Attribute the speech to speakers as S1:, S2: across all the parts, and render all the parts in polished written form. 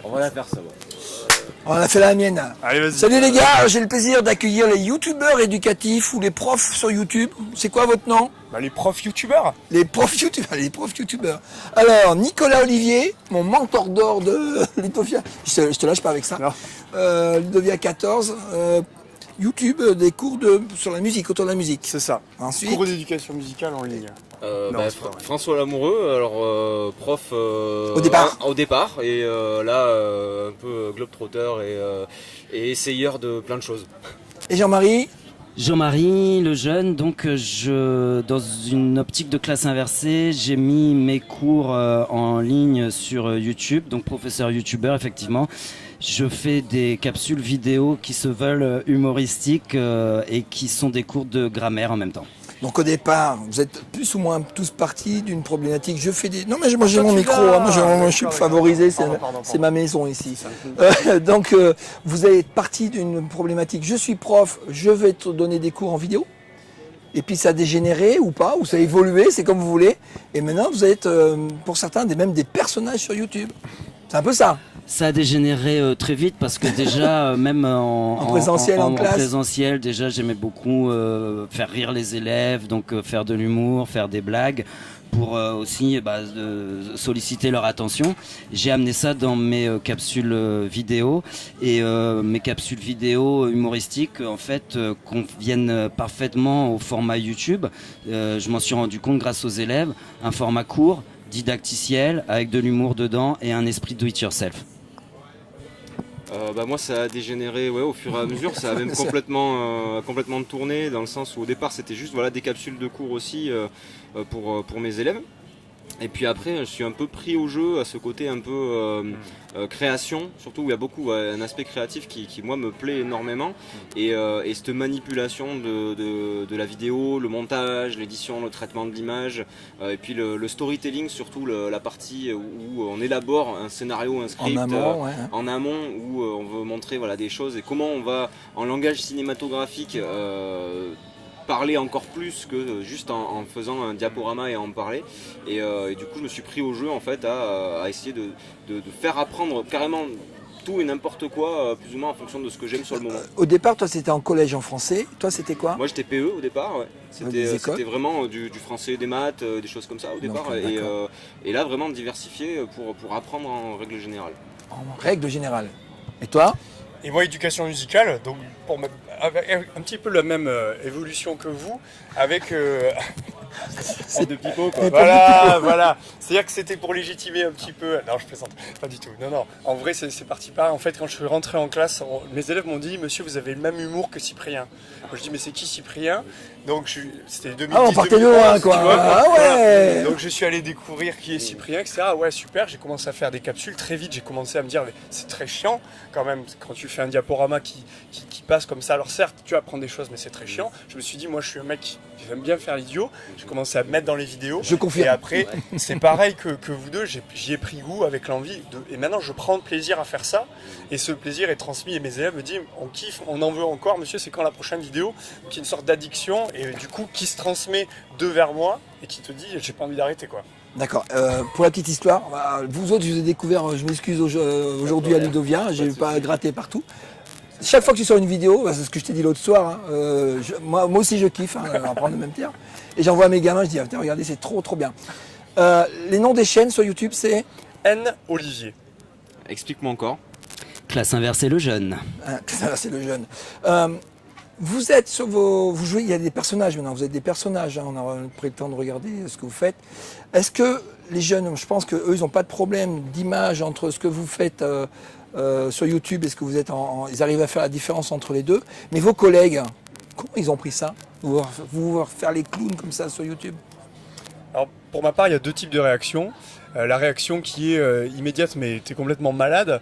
S1: On va la faire ça,
S2: On a fait la mienne.
S3: Allez, vas-y.
S2: Salut les gars, j'ai le plaisir d'accueillir les youtubeurs éducatifs ou les profs sur YouTube. C'est quoi votre nom?
S3: Bah, les profs youtubeurs.
S2: Les profs youtubeurs. Alors, Nicolas Olivier, mon mentor d'or de Ludovia. Je te lâche pas avec ça. Ludovia 14. YouTube, des cours sur la musique, autour de la musique.
S3: C'est ça.
S2: Ensuite,
S3: Cours d'éducation musicale en ligne.
S1: François Lamoureux, alors prof
S2: Au départ.
S1: au départ, et là un peu globetrotter et essayeur de plein de choses.
S2: et Jean-Marie.
S4: Jean-Marie, le jeune, donc dans une optique de classe inversée, j'ai mis mes cours en ligne sur YouTube, donc professeur youtubeur effectivement. Je fais des capsules vidéo qui se veulent humoristiques et qui sont des cours de grammaire en même temps.
S2: Donc au départ, vous êtes plus ou moins tous partis d'une problématique. Je fais des... Non mais moi j'ai mon micro, hein. Moi je suis favorisé, c'est ma maison ici. Donc vous êtes parti d'une problématique. Je suis prof, je vais te donner des cours en vidéo. Et puis ça a dégénéré ou pas, ou ça a évolué, c'est comme vous voulez. Et maintenant vous êtes, pour certains, même des personnages sur YouTube. C'est un peu ça.
S4: Ça a dégénéré très vite parce que déjà, même en
S2: présentiel, en classe.
S4: présentiel, déjà j'aimais beaucoup faire rire les élèves, donc faire de l'humour, faire des blagues pour aussi solliciter leur attention. J'ai amené ça dans mes capsules vidéo et mes capsules vidéo humoristiques en fait conviennent parfaitement au format YouTube. Je m'en suis rendu compte grâce aux élèves, un format court, didacticiel, avec de l'humour dedans et un esprit do it yourself.
S1: Moi ça a dégénéré au fur et à mesure, ça a même complètement tourné dans le sens où au départ c'était juste des capsules de cours aussi pour mes élèves. Et puis après je suis un peu pris au jeu à ce côté un peu création, surtout où il y a beaucoup un aspect créatif qui moi me plaît énormément et cette manipulation de la vidéo, le montage, l'édition, le traitement de l'image et puis le storytelling, surtout la partie où on élabore un scénario, un script en amont où on veut montrer des choses et comment on va en langage cinématographique parler encore plus que juste en faisant un diaporama et en parler et du coup je me suis pris au jeu en fait à essayer de faire apprendre carrément tout et n'importe quoi plus ou moins en fonction de ce que j'aime sur le moment.
S2: Au départ toi c'était en collège en français, toi c'était quoi?
S1: Moi j'étais PE au départ, c'était vraiment du français, des maths, des choses comme ça au départ et là vraiment diversifié pour apprendre en règle générale.
S2: En règle générale. Et toi?
S3: Et moi, éducation musicale, donc avec un petit peu la même évolution que vous, avec
S1: C'est de pipeau quoi.
S3: Voilà. C'est-à-dire que c'était pour légitimer un petit peu. Non, je plaisante, pas du tout. Non. En vrai, c'est parti par. En fait, quand je suis rentré en classe, mes élèves m'ont dit, monsieur, vous avez le même humour que Cyprien. Moi, je dis, mais c'est qui Cyprien? Donc, c'était 2010.
S2: On partait de loin, quoi.
S3: Voilà. Donc, je suis allé découvrir qui est Cyprien, etc. Ouais, super. J'ai commencé à faire des capsules. Très vite, j'ai commencé à me dire, mais c'est très chiant quand même quand tu fais un diaporama qui passe comme ça. Alors, certes, tu apprends des choses, mais c'est très chiant. Je me suis dit, moi, je suis un mec qui aime bien faire l'idiot. J'ai commencé à me mettre dans les vidéos.
S2: Je confirme.
S3: Et après, c'est pareil que vous deux, j'y ai pris goût avec l'envie. Et maintenant, je prends plaisir à faire ça. Et ce plaisir est transmis. Et mes élèves me disent, on kiffe, on en veut encore. Monsieur, c'est quand la prochaine vidéo? Donc, il y a une sorte d'addiction. Et du coup, qui se transmet vers moi et qui te dit, j'ai pas envie d'arrêter, quoi.
S2: D'accord. Pour la petite histoire, vous autres, je vous ai découvert, je m'excuse aujourd'hui à Ludovia. J'ai pas gratté partout. Chaque fois que tu sors une vidéo, c'est ce que je t'ai dit l'autre soir, moi aussi je kiffe, on va prendre le même terme. Et j'envoie à mes gamins, je dis, regardez, c'est trop bien. Les noms des chaînes sur YouTube, c'est
S3: N. Olivier.
S1: Explique-moi encore.
S4: Classe inversée le jeune.
S2: C'est le jeune. Vous êtes sur vous jouez, il y a des personnages maintenant, vous êtes des personnages, on a pris le temps de regarder ce que vous faites. Est-ce que les jeunes, je pense qu'eux, ils n'ont pas de problème d'image entre ce que vous faites sur YouTube et ce que vous êtes ils arrivent à faire la différence entre les deux. Mais vos collègues, comment ils ont pris ça? Vous faire les clowns comme ça sur YouTube?
S3: Alors, pour ma part, il y a deux types de réactions. La réaction qui est immédiate, mais tu es complètement malade,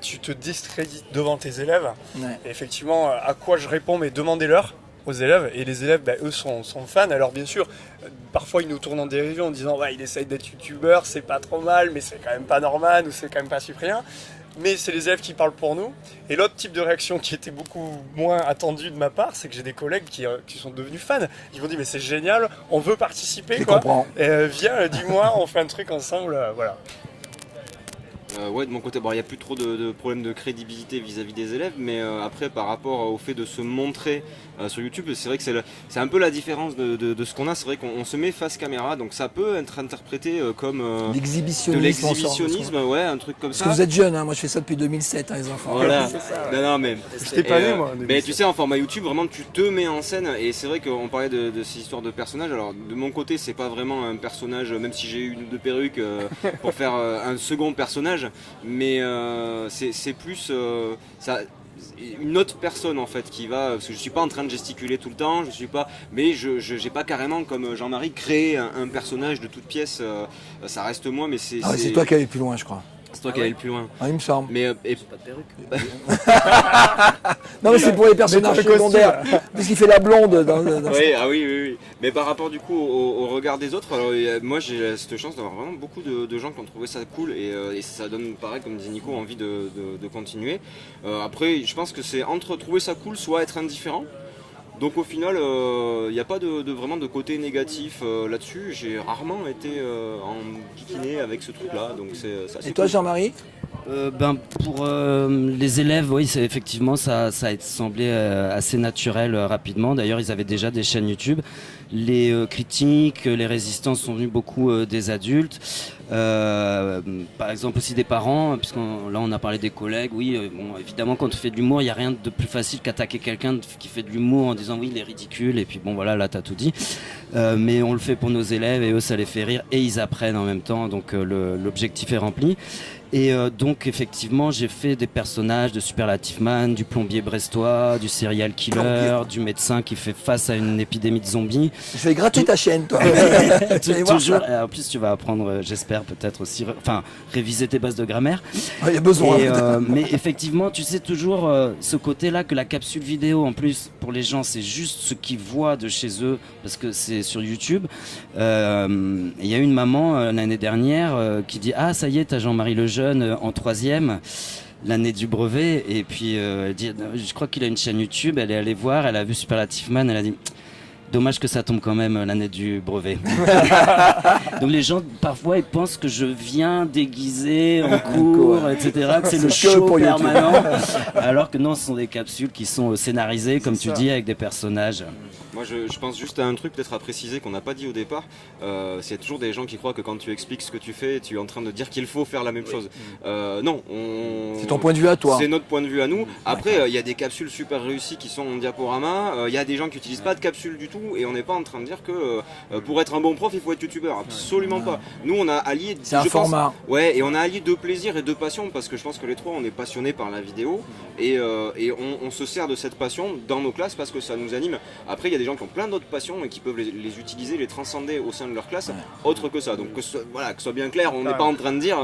S3: tu te discrédites devant tes élèves.
S2: Ouais.
S3: Et effectivement, à quoi je réponds? Mais demandez-leur aux élèves. Et les élèves, eux, sont fans. Alors bien sûr, parfois ils nous tournent en dérision en disant il essaye d'être youtubeur, c'est pas trop mal, mais c'est quand même pas Norman ou c'est quand même pas Cyprien. Mais c'est les élèves qui parlent pour nous. Et l'autre type de réaction qui était beaucoup moins attendue de ma part, c'est que j'ai des collègues qui sont devenus fans. Ils m'ont dit mais c'est génial, on veut participer,
S2: Je
S3: quoi.
S2: comprends.
S3: Viens, dis-moi, on fait un truc ensemble, voilà.
S1: Ouais, de mon côté, bon, il n'y a plus trop de problèmes de crédibilité vis-à-vis des élèves, mais après, par rapport au fait de se montrer sur YouTube, c'est vrai que c'est un peu la différence de ce qu'on a. C'est vrai qu'on se met face caméra, donc ça peut être interprété comme de l'exhibitionnisme, ouais, un truc comme
S2: Parce
S1: ça.
S2: que vous êtes jeune, hein, moi je fais ça depuis 2007, hein, les enfants.
S1: Voilà. Non, mais
S3: J'étais pas né, moi.
S1: Mais tu sais, en format YouTube, vraiment, tu te mets en scène, et c'est vrai qu'on parlait de ces histoires de personnages. Alors, de mon côté, c'est pas vraiment un personnage, même si j'ai eu une ou deux perruques pour faire un second personnage, mais c'est plus une autre personne en fait qui va, parce que je suis pas en train de gesticuler tout le temps, je suis pas, mais j'ai pas carrément comme Jean-Marie créé un personnage de toute pièce, ça reste moi, mais c'est
S2: Ah ouais, c'est toi qui allais plus loin, je crois.
S1: c'est toi qui allais le plus loin.
S2: Ah, il me semble.
S1: Mais
S4: Pas de perruque.
S2: Non, mais c'est pour les personnages
S3: Mets-toi le
S2: secondaires. Puisqu'il fait la blonde dans
S1: oui, ah oui. Mais par rapport du coup au regard des autres, alors, moi j'ai cette chance d'avoir vraiment beaucoup de gens qui ont trouvé ça cool et ça donne, pareil comme dit Nico, envie de continuer. Après, je pense que c'est entre trouver ça cool, soit être indifférent. Donc au final, il n'y a pas vraiment de côté négatif là-dessus. J'ai rarement été en piquiné avec ce truc-là, donc c'est assez
S2: Et toi,
S1: cool.
S2: Jean-Marie?
S4: Pour les élèves, oui, effectivement, ça a semblé assez naturel rapidement. D'ailleurs, ils avaient déjà des chaînes YouTube. Les critiques, les résistances sont venues beaucoup des adultes. Par exemple aussi des parents, puisqu'on là on a parlé des collègues. Oui, bon, évidemment, quand on fait de l'humour, il n'y a rien de plus facile qu'attaquer quelqu'un qui fait de l'humour en disant oui, il est ridicule. Et puis bon, voilà, là, t'as tout dit. Mais on le fait pour nos élèves et eux, ça les fait rire et ils apprennent en même temps. Donc l'objectif est rempli. Et donc effectivement j'ai fait des personnages de Superlative Man, du plombier brestois, du serial killer, du médecin qui fait face à une épidémie de zombies.
S2: Je vais gratter ta chaîne, toi.
S4: Toujours, et en plus tu vas apprendre, j'espère peut-être aussi, réviser tes bases de grammaire.
S2: Il y a besoin.
S4: Et, mais effectivement tu sais toujours ce côté-là que la capsule vidéo en plus pour les gens c'est juste ce qu'ils voient de chez eux parce que c'est sur YouTube. Il y a eu une maman l'année dernière qui dit ah ça y est t'as Jean-Marie Lejeune en 3e l'année du brevet et puis elle dit je crois qu'il a une chaîne YouTube, elle est allée voir, elle a vu Superlative Man, elle a dit dommage que ça tombe quand même l'année du brevet. Donc les gens parfois ils pensent que je viens déguisé en cours, etc. Que c'est le show permanent. Alors que non, ce sont des capsules qui sont scénarisées, comme tu dis, avec des personnages.
S1: Moi je pense juste à un truc peut-être à préciser qu'on n'a pas dit au départ. C'est toujours des gens qui croient que quand tu expliques ce que tu fais, tu es en train de dire qu'il faut faire la même chose. Non,
S2: c'est ton point de vue à toi.
S1: C'est notre point de vue à nous. Après, il y a des capsules super réussies qui sont en diaporama. Il y a des gens qui n'utilisent pas de capsules du tout et on n'est pas en train de dire que pour être un bon prof, il faut être youtubeur. Absolument pas. Nous, on a allié.
S2: C'est un format.
S1: Ouais, et on a allié de plaisir et de passion parce que je pense que les trois, on est passionnés par la vidéo et on se sert de cette passion dans nos classes parce que ça nous anime. Après, il y a des gens qui ont plein d'autres passions et qui peuvent les utiliser, les transcender au sein de leur classe, autre que ça. Donc que ce soit bien clair, on n'est pas en train de dire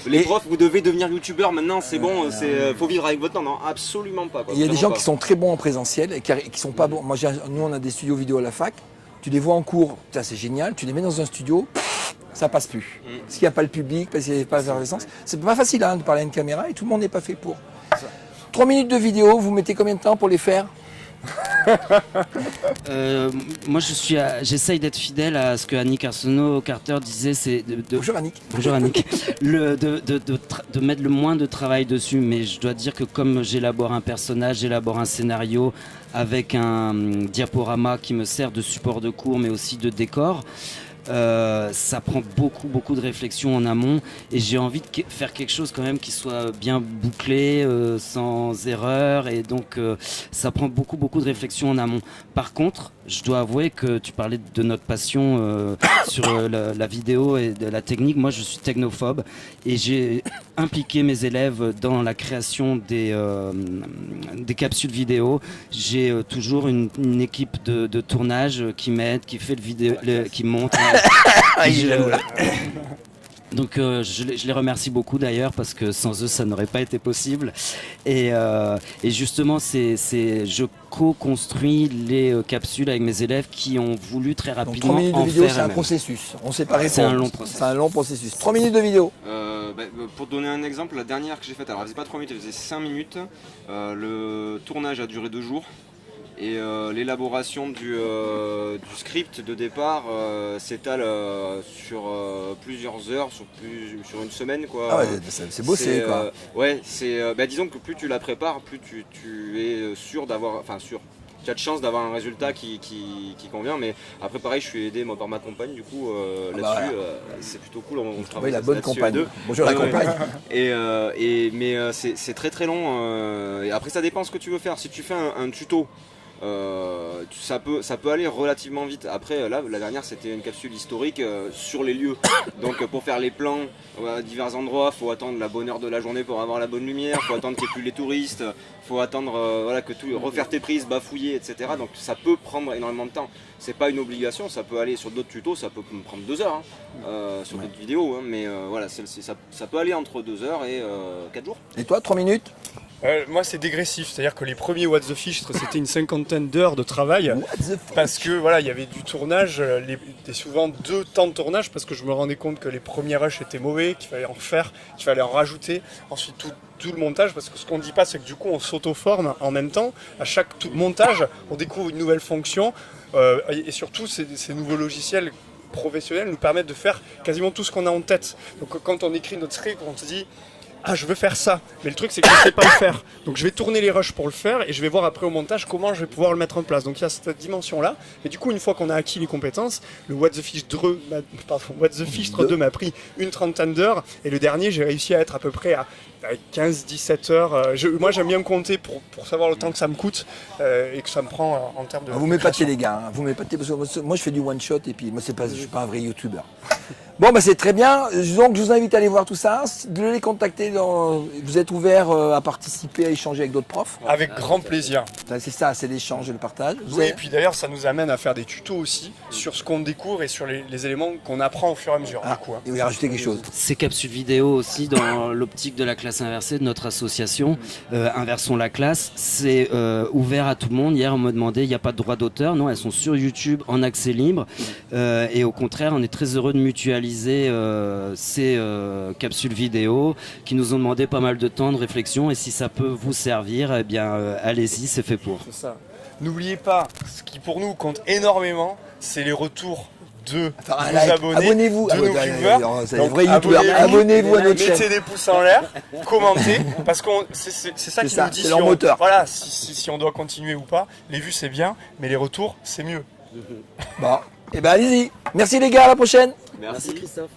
S1: les profs, vous devez devenir youtubeur maintenant, c'est bon, faut vivre avec votre temps. Non, absolument pas.
S2: Il y a des gens qui sont très bons en présentiel et qui sont pas bons. Moi, nous, on a des studios vidéo à la fac. Tu les vois en cours, c'est génial. Tu les mets dans un studio, ça passe plus. Parce qu'il n'y a pas le public, parce qu'il n'y a pas l'effervescence. C'est pas facile de parler à une caméra et tout le monde n'est pas fait pour. 3 minutes de vidéo, vous mettez combien de temps pour les faire?
S4: Moi j'essaye d'être fidèle à ce que Annick Arsenault-Carter disait, c'est
S2: Bonjour Annick.
S4: Bonjour Annick. De mettre le moins de travail dessus, mais je dois dire que comme j'élabore un personnage, j'élabore un scénario avec un diaporama qui me sert de support de cours mais aussi de décor. Ça prend beaucoup de réflexion en amont et j'ai envie de faire quelque chose quand même qui soit bien bouclé, sans erreur et donc ça prend beaucoup de réflexion en amont. Par contre, je dois avouer que tu parlais de notre passion sur la vidéo et de la technique. Moi, je suis technophobe et j'ai impliqué mes élèves dans la création des capsules vidéo. J'ai toujours une équipe de tournage qui m'aide, qui fait qui monte. Donc je les remercie beaucoup d'ailleurs parce que sans eux ça n'aurait pas été possible et justement je co-construis les capsules avec mes élèves qui ont voulu très rapidement.
S2: Donc 3 minutes de vidéo c'est un processus, on sait pas répondre. C'est un long processus. 3 minutes de vidéo.
S1: Pour donner un exemple, la dernière que j'ai faite, alors elle faisait pas 3 minutes, elle faisait 5 minutes. Le tournage a duré 2 jours. Et l'élaboration du script de départ s'étale sur plusieurs heures, sur une semaine, quoi.
S2: Ah ouais, c'est bossé, quoi.
S1: Ouais, disons que plus tu la prépares, plus tu es sûr d'avoir, tu as de chance d'avoir un résultat qui convient, mais après pareil, je suis aidé moi par ma compagne, du coup là-dessus c'est plutôt cool, on travaille
S2: la bonne
S1: là-dessus
S2: compagne.
S1: à deux.
S2: Bonjour la compagne.
S1: Mais c'est très très long, et après ça dépend ce que tu veux faire. Si tu fais un tuto, ça peut aller relativement vite. Après là, la dernière c'était une capsule historique sur les lieux, donc pour faire les plans à divers endroits, faut attendre la bonne heure de la journée pour avoir la bonne lumière, faut attendre qu'il n'y ait plus les touristes, faut attendre que refaire tes prises, bafouiller, etc. Donc ça peut prendre énormément de temps. C'est pas une obligation, ça peut aller sur d'autres tutos, ça peut me prendre 2 heures sur d'autres vidéos, mais voilà, ça peut aller entre 2 heures et 4 jours.
S2: Et toi, 3 minutes?
S3: Moi c'est dégressif, c'est-à-dire que les premiers What the Fish c'était une cinquantaine d'heures de travail parce que voilà, il y avait du tournage, et souvent 2 temps de tournage parce que je me rendais compte que les premiers rushs étaient mauvais, qu'il fallait en refaire, qu'il fallait en rajouter, ensuite tout le montage, parce que ce qu'on ne dit pas c'est que du coup on s'auto-forme en même temps, à chaque montage on découvre une nouvelle fonction et surtout ces nouveaux logiciels professionnels nous permettent de faire quasiment tout ce qu'on a en tête. Donc quand on écrit notre script, on se dit ah, je veux faire ça, mais le truc c'est que je ne sais pas le faire. Donc je vais tourner les rushs pour le faire et je vais voir après au montage comment je vais pouvoir le mettre en place. Donc il y a cette dimension-là. Et du coup, une fois qu'on a acquis les compétences, le What the Fish 2 m'a pris une trentaine d'heures et le dernier, j'ai réussi à être à peu près à 15-17 heures. Moi j'aime bien me compter pour savoir le temps que ça me coûte et que ça me prend en termes de...
S2: Vous m'épatez les gars, hein. Vous m'épatez parce que moi je fais du one shot et puis moi je suis pas un vrai youtubeur. Bon bah c'est très bien, donc je vous invite à aller voir tout ça, de les contacter, vous êtes ouvert à participer, à échanger avec d'autres profs?
S3: Avec grand plaisir.
S2: C'est ça, c'est l'échange et le partage.
S3: Oui, et puis d'ailleurs ça nous amène à faire des tutos aussi sur ce qu'on découvre et sur les éléments qu'on apprend au fur et à mesure. Du coup,
S2: Et vous voulez rajouter quelque chose?
S4: Ces capsules vidéo aussi dans l'optique de la classe inversée de notre association, Inversons la classe, c'est ouvert à tout le monde. Hier on m'a demandé, il n'y a pas de droit d'auteur, non, elles sont sur YouTube en accès libre et au contraire on est très heureux de mutualiser ces capsules vidéo qui nous ont demandé pas mal de temps de réflexion et si ça peut vous servir, eh bien allez-y, c'est fait pour.
S3: C'est ça. N'oubliez pas, ce qui pour nous compte énormément, c'est les retours de nos abonnés,
S2: abonnez-vous,
S3: de nos viewers.
S2: c'est les vrais youtubeurs. Abonnez-vous à notre chaîne.
S3: Mettez des pouces en l'air, commentez, parce que c'est ça qui nous dit
S2: c'est leur moteur.
S3: Voilà, si on doit continuer ou pas. Les vues c'est bien, mais les retours c'est mieux.
S2: Bon, et ben allez-y. Merci les gars, à la prochaine.
S1: Merci
S4: Christophe.